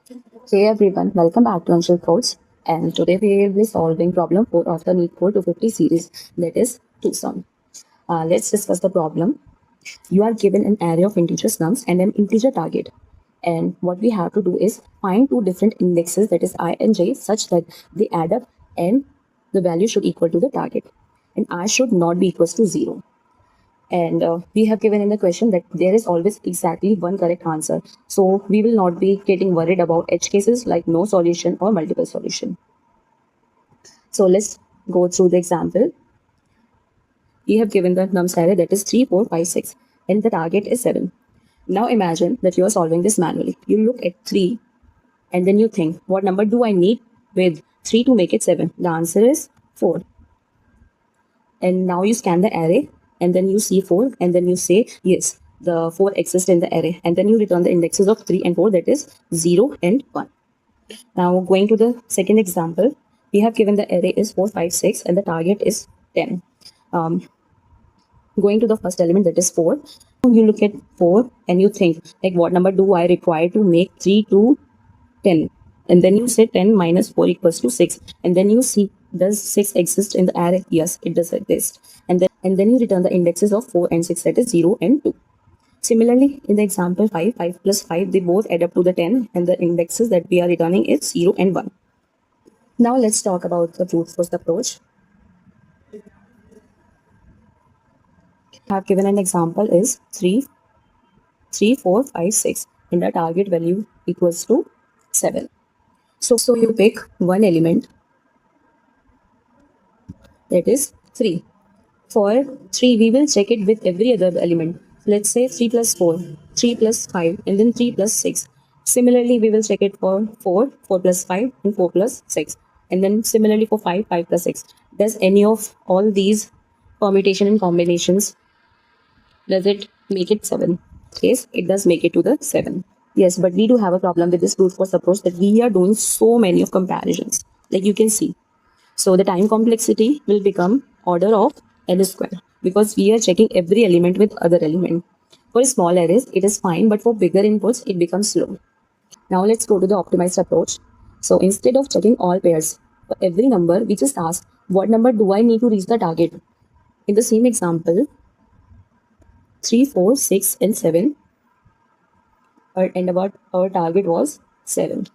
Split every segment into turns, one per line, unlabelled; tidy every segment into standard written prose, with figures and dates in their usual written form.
Hey everyone, welcome back to Anshul Codes. And today we will be solving problem 4 of the NeetCode 250 series, that is Tucson. Let's discuss the problem. You are given an array of integer nums and an integer target. And what we have to do is find two different indexes, that is I and j, such that they add up and the value should equal to the target. And I should not be equals to 0. And we have given in the question that there is always exactly one correct answer. So we will not be getting worried about edge cases like no solution or multiple solution. So let's go through the example. We have given the nums array that is 3, 4, 5, 6 and the target is 7. Now imagine that you are solving this manually. You look at 3 and then you think, what number do I need with 3 to make it 7? The answer is 4. And now you scan the array and then you see 4 and then you say, yes, the 4 exists in the array. And then you return the indexes of 3 and 4, that is 0 and 1. Now going to the second example, we have given the array is 4, 5, 6 and the target is 10. Going to the first element, that is 4. You look at 4 and you think, like, what number do I require to make 3 to 10? And then you say 10 minus 4 equals to 6. And then you see, does 6 exist in the array? Yes, it does exist. And then you return the indexes of 4 and 6, that is 0 and 2. Similarly, in the example 5 plus 5, they both add up to the 10 and the indexes that we are returning is 0 and 1. Now let's talk about the brute force approach. I have given an example is 3, 4, 5, 6 and the target value equals to 7. So you pick one element, that is 3. For 3, we will check it with every other element. Let's say 3 plus 4, 3 plus 5, and then 3 plus 6. Similarly, we will check it for 4, 4 plus 5, and 4 plus 6. And then similarly for 5, 5 plus 6. Does any of all these permutation and combinations, does it make it 7? Yes, it does make it to the 7. Yes, but we do have a problem with this brute force approach that we are doing so many of comparisons. Like you can see. So the time complexity will become order of n square because we are checking every element with other element. For small arrays, it is fine, but for bigger inputs, it becomes slow. Now let's go to the optimized approach. So instead of checking all pairs, for every number, we just ask, what number do I need to reach the target? In the same example, 3, 4, 6, and 7, and our target was 7.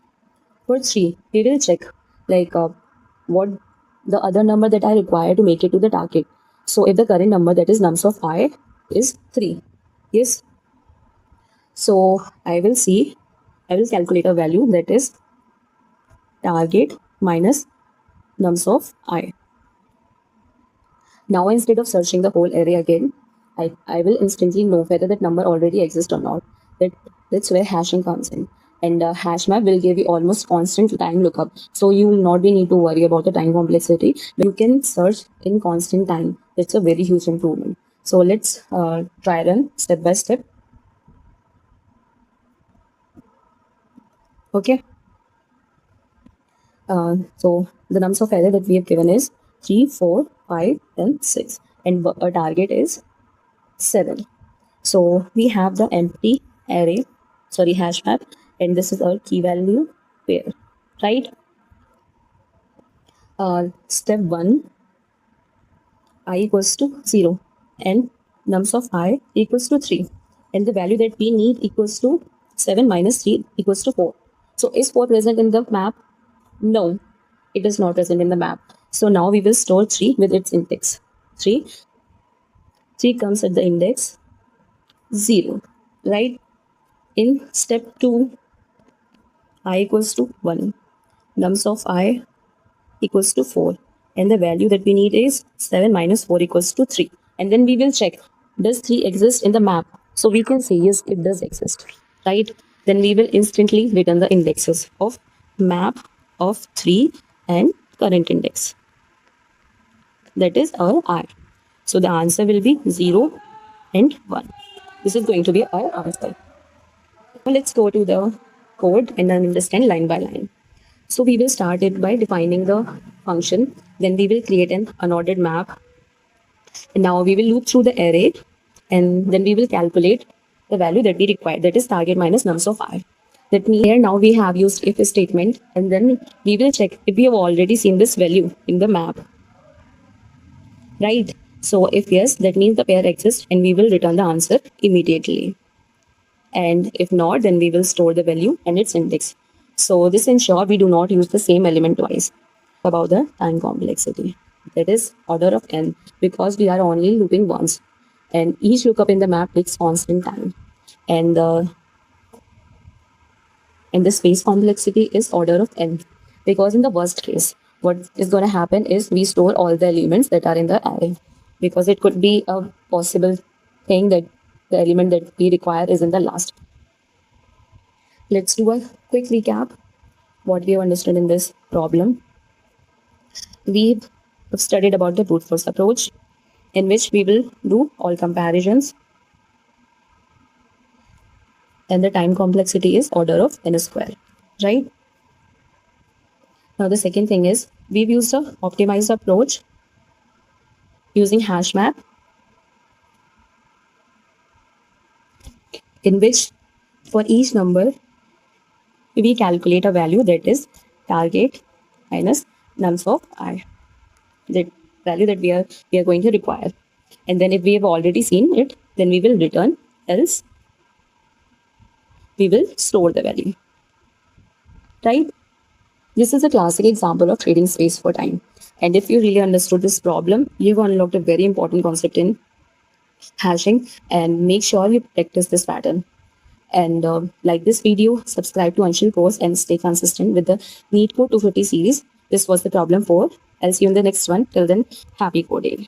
For 3, we will check like what the other number that I require to make it to the target. So if the current number, that is nums of I, is 3, yes. So I will calculate a value that is target minus nums of I. Now instead of searching the whole array again, I will instantly know whether that number already exists or not. That's where hashing comes in. And hash map will give you almost constant time lookup. So you will not be need to worry about the time complexity. You can search in constant time. It's a very huge improvement. So let's try run step by step. Okay. So the nums of array that we have given is 3, 4, 5, and 6. And our target is 7. So we have the empty array, hash map, and this is our key value pair, right? Step 1, I equals to 0 and nums of I equals to 3. And the value that we need equals to 7 minus 3 equals to 4. So is 4 present in the map? No, it is not present in the map. So now we will store 3 with its index. 3 comes at the index 0, right? In step 2, I equals to 1. Nums of I equals to 4. And the value that we need is 7 minus 4 equals to 3. And then we will check, does 3 exist in the map? So we can say, yes, it does exist, right? Then we will instantly return the indexes of map of 3 and current index. That is our I. So the answer will be 0 and 1. This is going to be our answer. Now let's go to the code and then understand line by line. So we will start it by defining the function. Then we will create an unordered map. And now we will loop through the array. And then we will calculate the value that we require. That is target minus nums of I. That means here now we have used if statement, and then we will check if we have already seen this value in the map, right? So if yes, that means the pair exists and we will return the answer immediately. And if not, then we will store the value and its index. So this ensures we do not use the same element twice. About the time complexity, that is order of n, because we are only looping once and each lookup in the map takes constant time, and the space complexity is order of n, because in the worst case what is going to happen is we store all the elements that are in the array, because it could be a possible thing that the element that we require is in the last. Let's do a quick recap what we have understood in this problem. We've studied about the brute force approach, in which we will do all comparisons, and the time complexity is order of n square, right? Now the second thing is we've used a optimized approach using hash map, in which for each number we calculate a value that is target minus nums of I, the value that we are going to require. And then if we have already seen it, then we will return, else we will store the value, right? This is a classic example of trading space for time. And if you really understood this problem, you've unlocked a very important concept in hashing, and make sure you practice this pattern. And like this video, subscribe to Anshul course and stay consistent with the NeetCode 250 series. This was the problem 4. I'll see you in the next one. Till then, happy coding.